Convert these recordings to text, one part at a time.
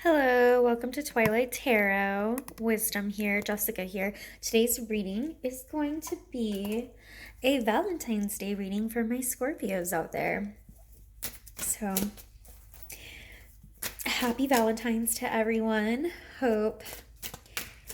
Hello, welcome to Twilight Tarot Wisdom here, Jessica here. Today's reading is going to be a Valentine's Day reading for my Scorpios out there. So, happy Valentine's to everyone. Hope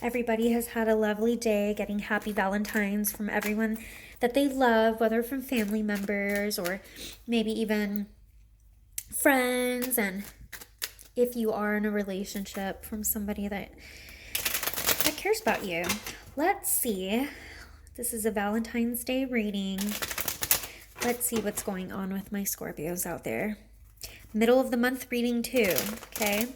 everybody has had a lovely day getting happy Valentines from everyone that they love, whether from family members or maybe even friends, and if you are in a relationship, from somebody that cares about you. Let's see. This is a Valentine's Day reading. Let's see what's going on with my Scorpios out there. Middle of the month reading too, okay?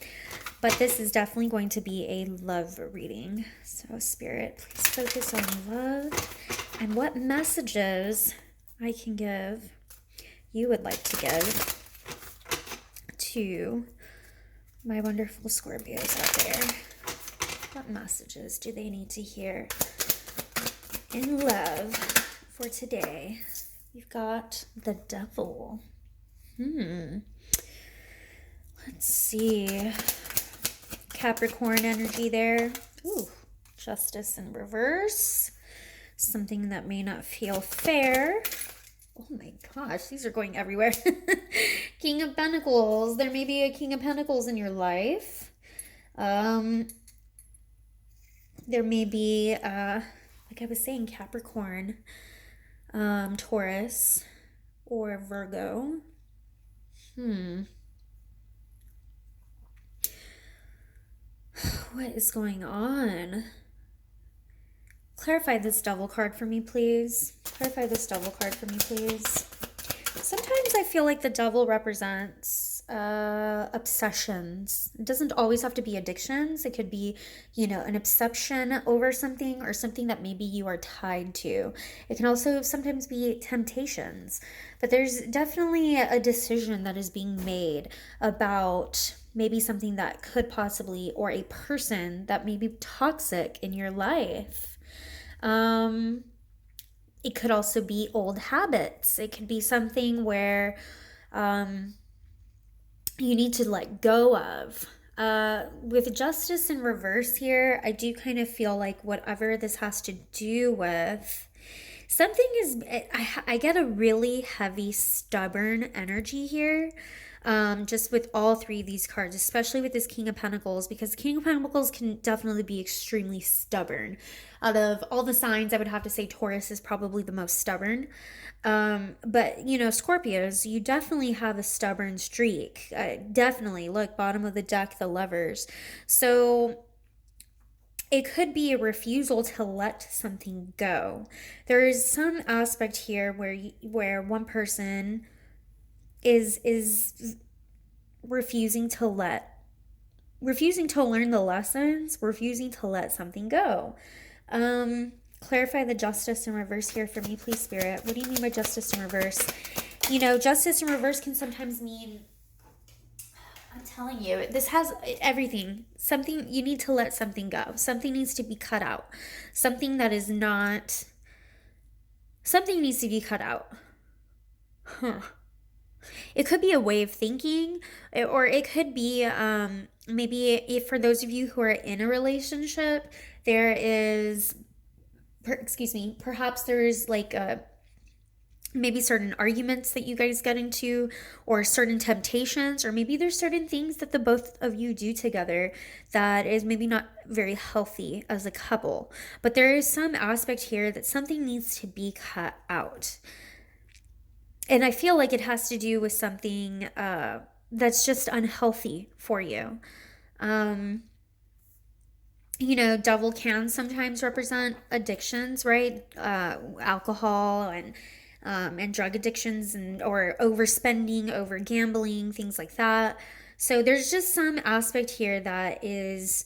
But this is definitely going to be a love reading. So Spirit, please focus on love and what messages I can give, you would like to give to my wonderful Scorpios out there. What messages do they need to hear in love for today? We've got the Devil. Let's see. Capricorn energy there. Ooh, Justice in reverse. Something that may not feel fair. Oh my gosh, these are going everywhere. King of Pentacles. There may be a King of Pentacles in your life. There may be, like I was saying, Capricorn, Taurus, or Virgo. What is going on? Clarify this Devil card for me, please. Clarify this Devil card for me, please. Sometimes I feel like the Devil represents obsessions. It doesn't always have to be addictions. It could be, an obsession over something or something that maybe you are tied to. It can also sometimes be temptations. But there's definitely a decision that is being made about maybe something that could possibly, or a person that may be toxic in your life. It could also be old habits. It could be something where you need to let go of. With Justice in reverse here, I do kind of feel like whatever this has to do with, something is, I get a really heavy, stubborn energy here. Just with all three of these cards, especially with this King of Pentacles, because King of Pentacles can definitely be extremely stubborn. Out of all the signs, I would have to say Taurus is probably the most stubborn. But, Scorpios, you definitely have a stubborn streak. Definitely. Look, bottom of the deck, the Lovers. So it could be a refusal to let something go. There is some aspect here where one person is refusing to learn the lessons, refusing to let something go. Clarify the Justice in reverse here for me, please, Spirit. What do you mean by Justice in reverse? Justice in reverse can sometimes mean, I'm telling you, this has everything. Something, you need to let something go. Something needs to be cut out. Something needs to be cut out. It could be a way of thinking, or it could be maybe if for those of you who are in a relationship, there is, perhaps there's like maybe certain arguments that you guys get into, or certain temptations, or maybe there's certain things that the both of you do together that is maybe not very healthy as a couple. But there is some aspect here that something needs to be cut out. And I feel like it has to do with something that's just unhealthy for you. Devil can sometimes represent addictions, right? Alcohol and drug addictions, or overspending, over gambling, things like that. So there's just some aspect here that needs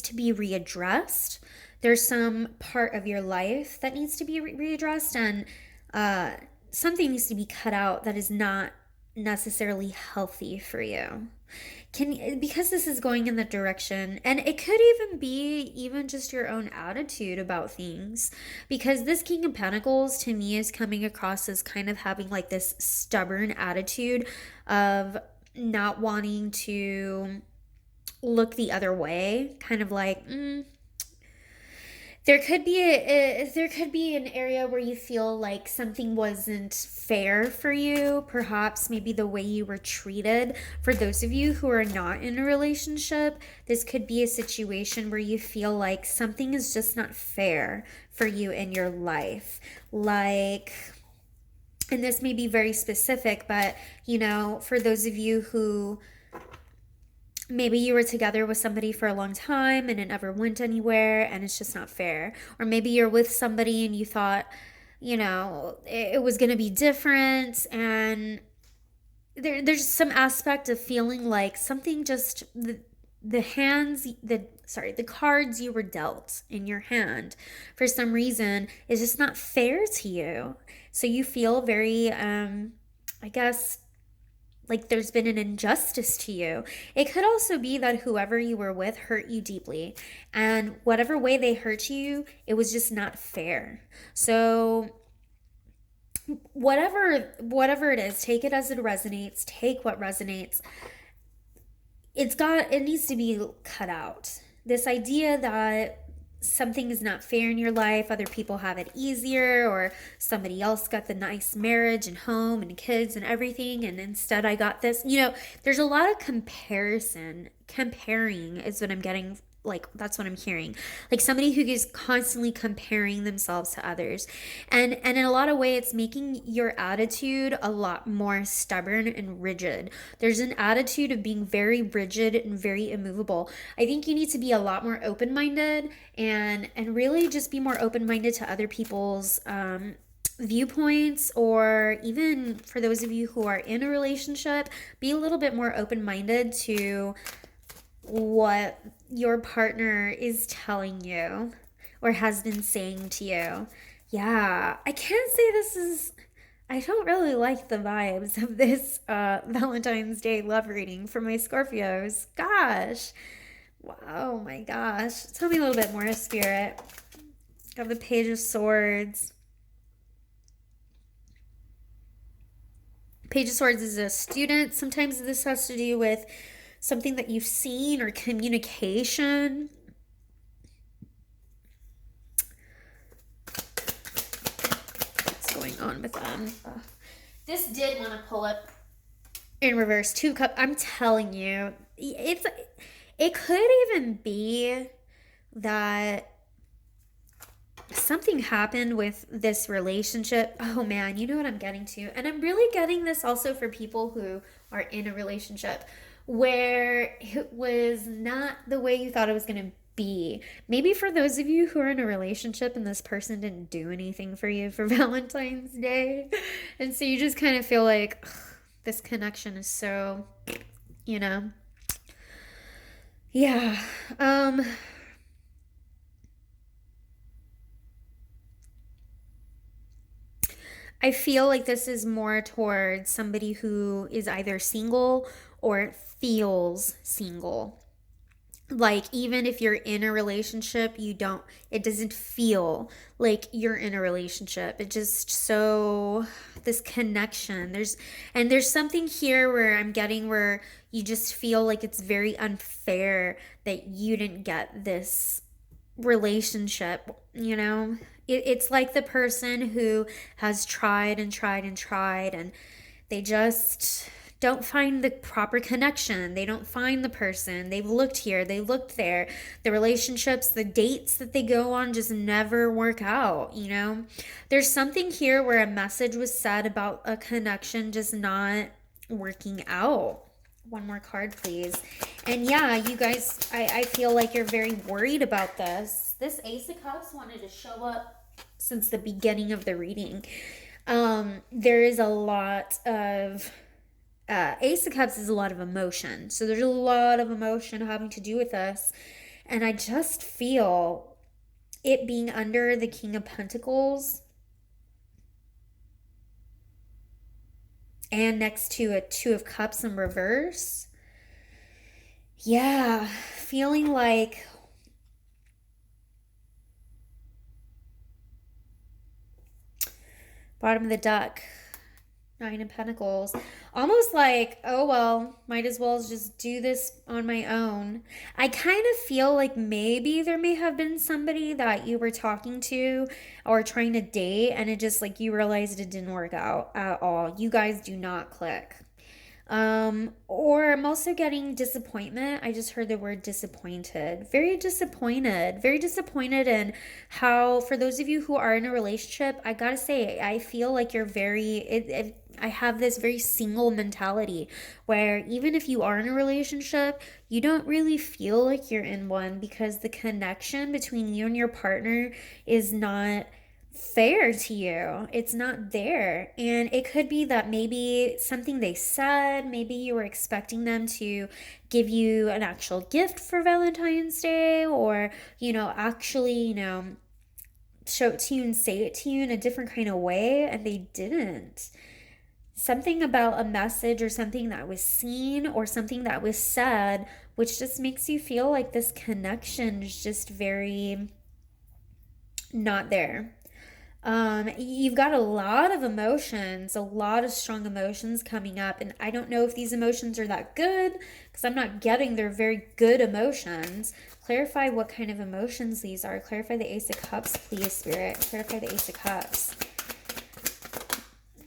to be readdressed. There's some part of your life that needs to be readdressed, and something needs to be cut out that is not necessarily healthy for you. Because this is going in the direction, and it could even be just your own attitude about things, because this King of Pentacles to me is coming across as kind of having like this stubborn attitude of not wanting to look the other way, kind of like, there could be an area where you feel like something wasn't fair for you, perhaps maybe the way you were treated. For those of you who are not in a relationship, this could be a situation where you feel like something is just not fair for you in your life. Like, and this may be very specific, but for those of you who maybe you were together with somebody for a long time and it never went anywhere and it's just not fair. Or maybe you're with somebody and you thought, it was going to be different, and there's some aspect of feeling like something just the cards you were dealt in your hand for some reason is just not fair to you. So you feel very I guess like there's been an injustice to you. It could also be that whoever you were with hurt you deeply, and whatever way they hurt you, it was just not fair. So whatever it is, take it as it resonates, take what resonates. It needs to be cut out. This idea that something is not fair in your life, other people have it easier, or somebody else got the nice marriage and home and kids and everything, and instead I got this. There's a lot of comparing is what I'm getting. Like, that's what I'm hearing. Like somebody who is constantly comparing themselves to others. And in a lot of ways, it's making your attitude a lot more stubborn and rigid. There's an attitude of being very rigid and very immovable. I think you need to be a lot more open-minded and really just be more open-minded to other people's viewpoints, or even for those of you who are in a relationship, be a little bit more open-minded to what your partner is telling you or has been saying to you. Yeah, I can't say I don't really like the vibes of this Valentine's Day love reading for my Scorpios. Gosh. Wow, oh my gosh. Tell me a little bit more, Spirit. Got the Page of Swords. Page of Swords is a student. Sometimes this has to do with something that you've seen or communication. What's going on with them? This did want to pull up in reverse. 2 cup. I'm telling you, it could even be that something happened with this relationship. Oh man, you know what I'm getting to. And I'm really getting this also for people who are in a relationship where it was not the way you thought it was going to be. Maybe for those of you who are in a relationship and this person didn't do anything for you for Valentine's Day. And so you just kind of feel like this connection is so, yeah. I feel like this is more towards somebody who is either single or feels single. Like, even if you're in a relationship, it doesn't feel like you're in a relationship. It just, this connection, there's something here where I'm getting where you just feel like it's very unfair that you didn't get this relationship. It's like the person who has tried and tried and tried, and they just don't find the proper connection. They don't find the person. They've looked here, they looked there. The relationships, the dates that they go on just never work out. There's something here where a message was said about a connection just not working out. One more card, please. And yeah, you guys, I feel like you're very worried about this. This Ace of Cups wanted to show up since the beginning of the reading. There is a lot of Ace of Cups is a lot of emotion. So there's a lot of emotion having to do with this. And I just feel it being under the King of Pentacles and next to a 2 of Cups in reverse. Yeah, feeling like bottom of the deck, Nine of Pentacles. Almost like, oh well, might as well just do this on my own. I kind of feel like maybe there may have been somebody that you were talking to or trying to date, and it just like you realized it didn't work out at all. You guys do not click. Or I'm also getting disappointment. I just heard the word disappointed. Very disappointed. Very disappointed in how, for those of you who are in a relationship, I gotta say, I feel like you're I have this very single mentality where even if you are in a relationship, you don't really feel like you're in one because the connection between you and your partner is not fair to you. It's not there. And it could be that maybe something they said, maybe you were expecting them to give you an actual gift for Valentine's Day, or, actually, show it to you and say it to you in a different kind of way, and they didn't. Something about a message or something that was seen or something that was said, which just makes you feel like this connection is just very not there. You've got a lot of emotions, a lot of strong emotions coming up, and I don't know if these emotions are that good because I'm not getting they're very good emotions. Clarify what kind of emotions these are. Clarify the Ace of Cups, please, Spirit. Clarify the Ace of Cups.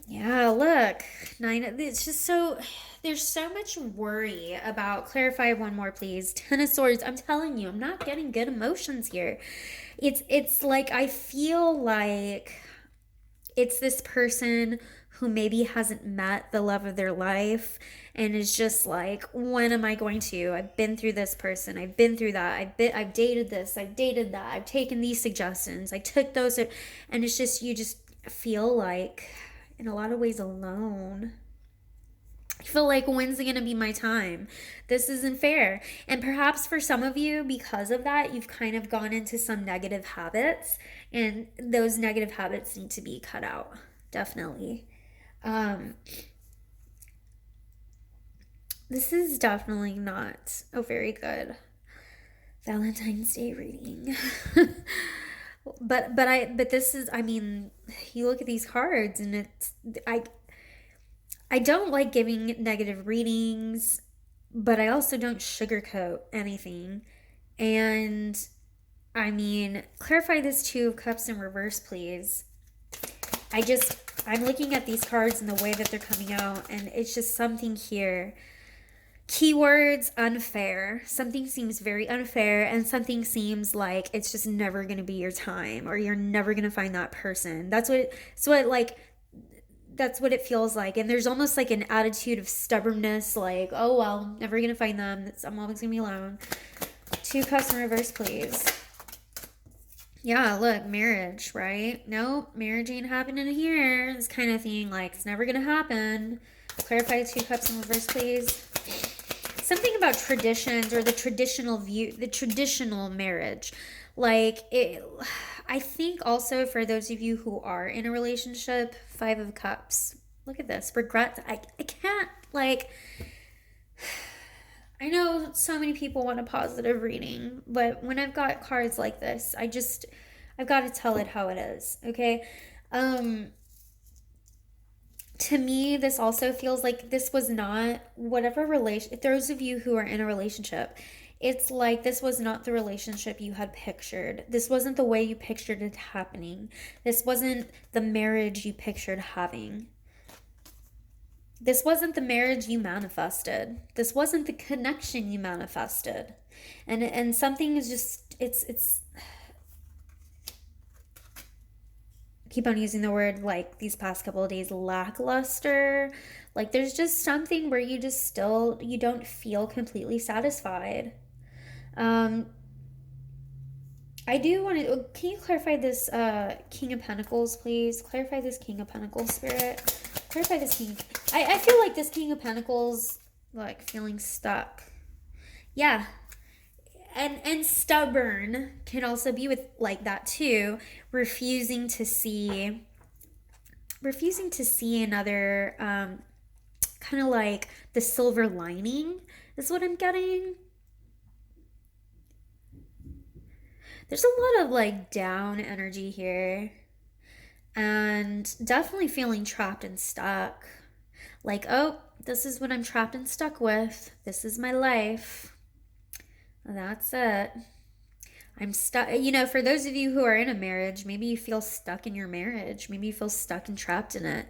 Yeah, look, it's just so, there's so much worry about, clarify one more, please. Ten of Swords, I'm telling you, I'm not getting good emotions here. It's like, I feel like it's this person who maybe hasn't met the love of their life and is just like, when am I going to? I've been through this person. I've been through that. I've dated this. I've dated that. I've taken these suggestions. I took those. And it's just, you just feel like, in a lot of ways, alone. I feel like, when's it going to be my time? This isn't fair. And perhaps for some of you, because of that, you've kind of gone into some negative habits, and those negative habits need to be cut out. Definitely. This is definitely not a very good Valentine's Day reading. But this is, I mean, you look at these cards and I don't like giving negative readings, but I also don't sugarcoat anything. And I mean, clarify this Two of Cups in reverse, please. I'm looking at these cards and the way that they're coming out, and it's just something here. Keywords, unfair. Something seems very unfair, and something seems like it's just never going to be your time, or you're never going to find that person. That's what it feels like. And there's almost like an attitude of stubbornness, like, oh well, never going to find them. I'm always going to be alone. Two Cups in reverse, please. Yeah, look, marriage, right? Nope, marriage ain't happening here. This kind of thing, like, it's never going to happen. Clarify Two Cups in reverse, please. Something about traditions, or the traditional view, the traditional marriage. Like, I think also for those of you who are in a relationship, Five of Cups. Look at this. Regrets. I can't, like, I know so many people want a positive reading, but when I've got cards like this, I've got to tell it how it is, okay? To me, this also feels like this was not whatever relation, those of you who are in a relationship, it's like this was not the relationship you had pictured. This wasn't the way you pictured it happening. This wasn't the marriage you pictured having. This wasn't the marriage you manifested. This wasn't the connection you manifested. And something is just, it's keep on using the word, like, these past couple of days, lackluster. Like, there's just something where you don't feel completely satisfied. I do want to, can you clarify this King of Pentacles, please? Clarify this King of Pentacles, Spirit. Clarify this King. I feel like this King of Pentacles, like, feeling stuck. Yeah. And stubborn can also be with, like, that too. Refusing to see another, kind of like the silver lining is what I'm getting. There's a lot of, like, down energy here, and definitely feeling trapped and stuck. Like, oh, this is what I'm trapped and stuck with. This is my life. That's it. I'm stuck. For those of you who are in a marriage, maybe you feel stuck in your marriage. Maybe you feel stuck and trapped in it.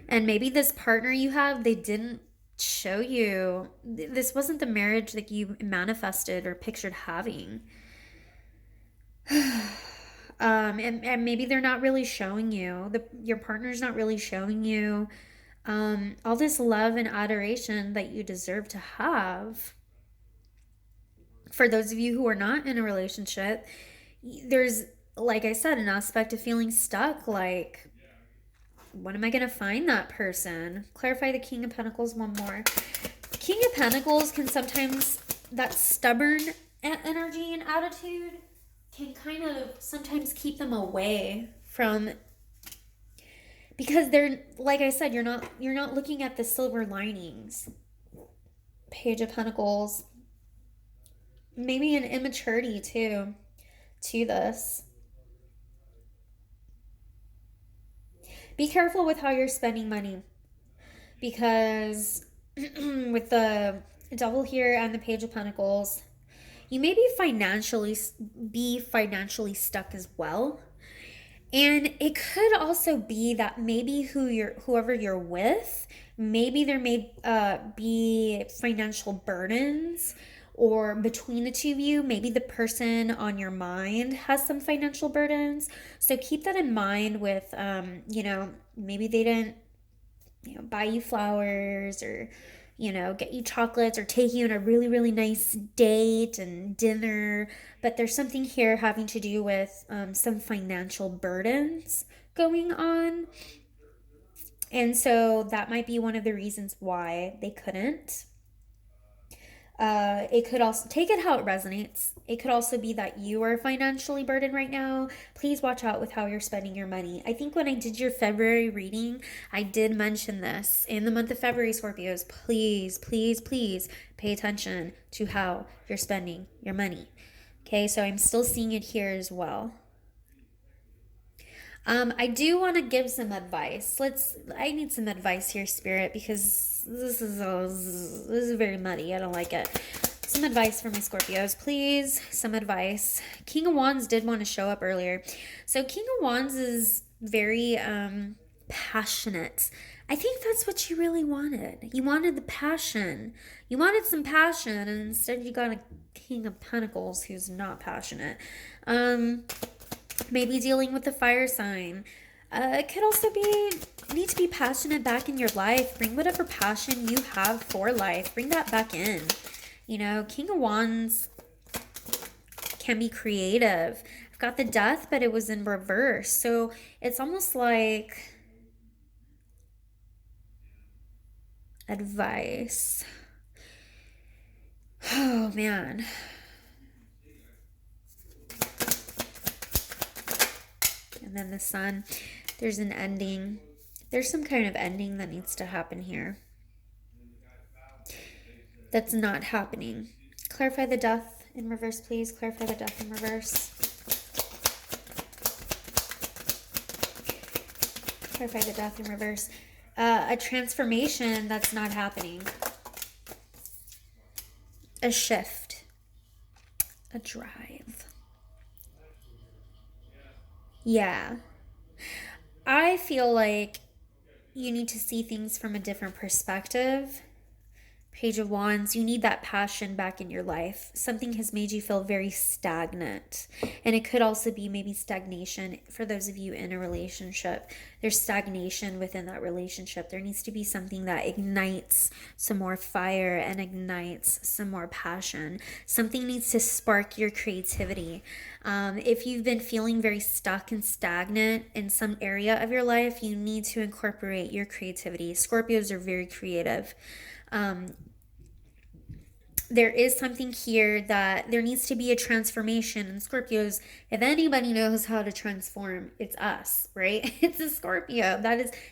And maybe this partner you have, they didn't show you. This wasn't the marriage that you manifested or pictured having. And maybe they're not really showing you. Your partner's not really showing you all this love and adoration that you deserve to have. For those of you who are not in a relationship, there's, like I said, an aspect of feeling stuck. Like, when am I going to find that person? Clarify the King of Pentacles one more. King of Pentacles can sometimes, that stubborn energy and attitude can kind of sometimes keep them away from, because they're, like I said, you're not looking at the silver linings. Page of Pentacles. Maybe an immaturity too to this. Be careful with how you're spending money, because with the Devil here and the Page of Pentacles, you may be financially stuck as well. And it could also be that maybe whoever you're with, maybe there may be financial burdens, or between the two of you, maybe the person on your mind has some financial burdens. So keep that in mind with, maybe they didn't, buy you flowers, or, get you chocolates, or take you on a really, really nice date and dinner. But there's something here having to do with some financial burdens going on. And so that might be one of the reasons why they couldn't. It could also, take it how it resonates. It could also be that you are financially burdened right now. Please watch out with how you're spending your money. I think when I did your February reading, I did mention this. In the month of February, Scorpios, please, please, please pay attention to how you're spending your money. Okay, so I'm still seeing it here as well. I do want to give some advice. I need some advice here, Spirit, because this is very muddy. I don't like it. Some advice for my Scorpios, please. Some advice. King of Wands did want to show up earlier. So King of Wands is very passionate. I think that's what you really wanted. You wanted the passion. You wanted some passion, and instead you got a King of Pentacles who's not passionate. Maybe dealing with the fire sign. It could also be, need to be passionate back in your life. Bring whatever passion you have for life. Bring that back in. King of Wands can be creative. I've got the Death, but it was in reverse. So it's almost like advice. Oh, man. And then the Sun. There's an ending. There's some kind of ending that needs to happen here. That's not happening. Clarify the Death in reverse, please. Clarify the Death in reverse. Clarify the Death in reverse. A transformation that's not happening. A shift. A drive. Yeah. I feel like you need to see things from a different perspective. Page of Wands, you need that passion back in your life. Something has made you feel very stagnant. And it could also be maybe stagnation for those of you in a relationship. There's stagnation within that relationship. There needs to be something that ignites some more fire and ignites some more passion. Something needs to spark your creativity. If you've been feeling very stuck and stagnant in some area of your life, you need to incorporate your creativity. Scorpios are very creative. There is something here that there needs to be a transformation. And Scorpios, if anybody knows how to transform, it's us, right? It's a Scorpio.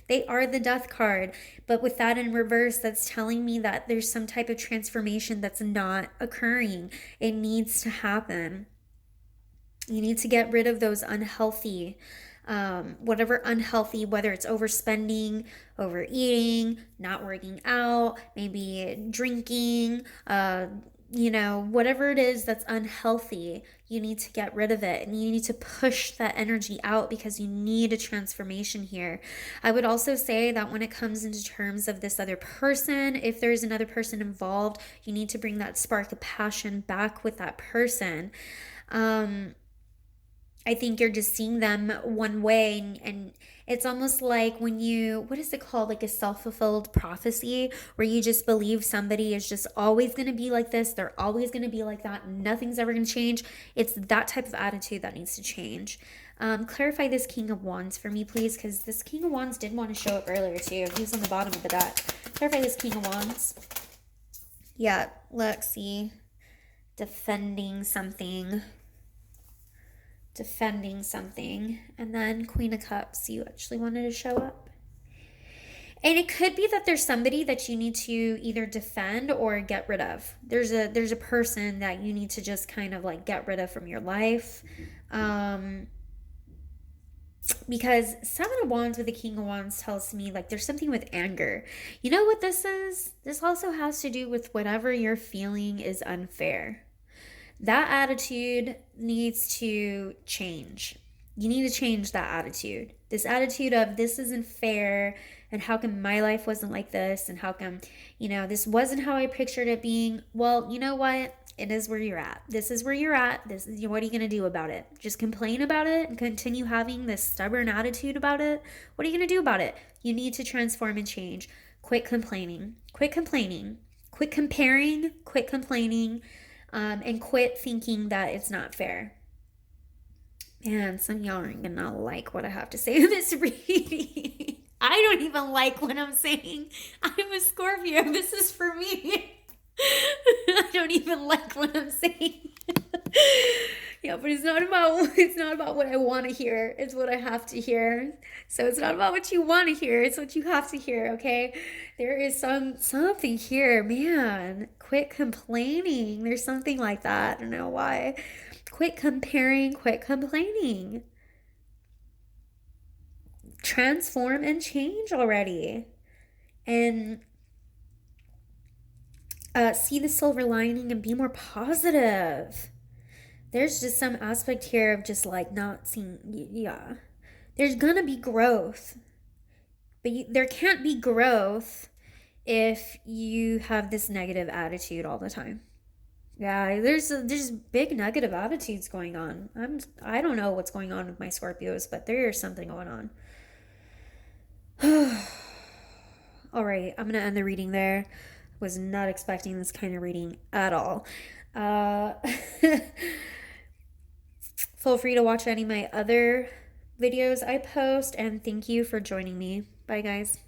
They are the Death card. But with that in reverse, that's telling me that there's some type of transformation that's not occurring. It needs to happen. You need to get rid of those unhealthy whatever unhealthy, whether it's overspending, overeating, not working out, maybe drinking, whatever it is that's unhealthy, you need to get rid of it and you need to push that energy out because you need a transformation here. I would also say that when it comes into terms of this other person, if there's another person involved, you need to bring that spark of passion back with that person. I think you're just seeing them one way, and it's almost like when what is it called? Like a self-fulfilled prophecy, where you just believe somebody is just always going to be like this, they're always going to be like that, nothing's ever going to change. It's that type of attitude that needs to change. Clarify this King of Wands for me, please, because this King of Wands did want to show up earlier too. He's on the bottom of the deck. Clarify this King of Wands. Yeah, let's see. Defending something, and then Queen of Cups, you actually wanted to show up. And it could be that there's somebody that you need to either defend or get rid of. There's a person that you need to just kind of like get rid of from your life. Because Seven of Wands with the King of Wands tells me like there's something with anger. You know what this is? This also has to do with whatever you're feeling is unfair. That attitude needs to change. You need to change that attitude. This attitude of this isn't fair, and how come my life wasn't like this, and how come, this wasn't how I pictured it being. Well, you know what? It is where you're at. This is where you're at. This is, what are you going to do about it? Just complain about it and continue having this stubborn attitude about it? What are you going to do about it? You need to transform and change. Quit complaining. Quit complaining. Quit comparing. Quit complaining. And quit thinking that it's not fair. Man, some of y'all aren't gonna like what I have to say in this reading. I don't even like what I'm saying. I'm a Scorpio. This is for me. I don't even like what I'm saying. Yeah, but it's not about what I want to hear. It's what I have to hear. So it's not about what you want to hear. It's what you have to hear, okay? There is something here, man. Quit complaining. There's something like that. I don't know why. Quit comparing, quit complaining. Transform and change already. And see the silver lining and be more positive. There's just some aspect here of just like not seeing, yeah. There's gonna be growth, but there can't be growth if you have this negative attitude all the time. Yeah, there's big negative attitudes going on. I don't know what's going on with my Scorpios, but there's something going on. All right, I'm gonna end the reading there. Was not expecting this kind of reading at all. Feel free to watch any of my other videos I post, and thank you for joining me. Bye, guys.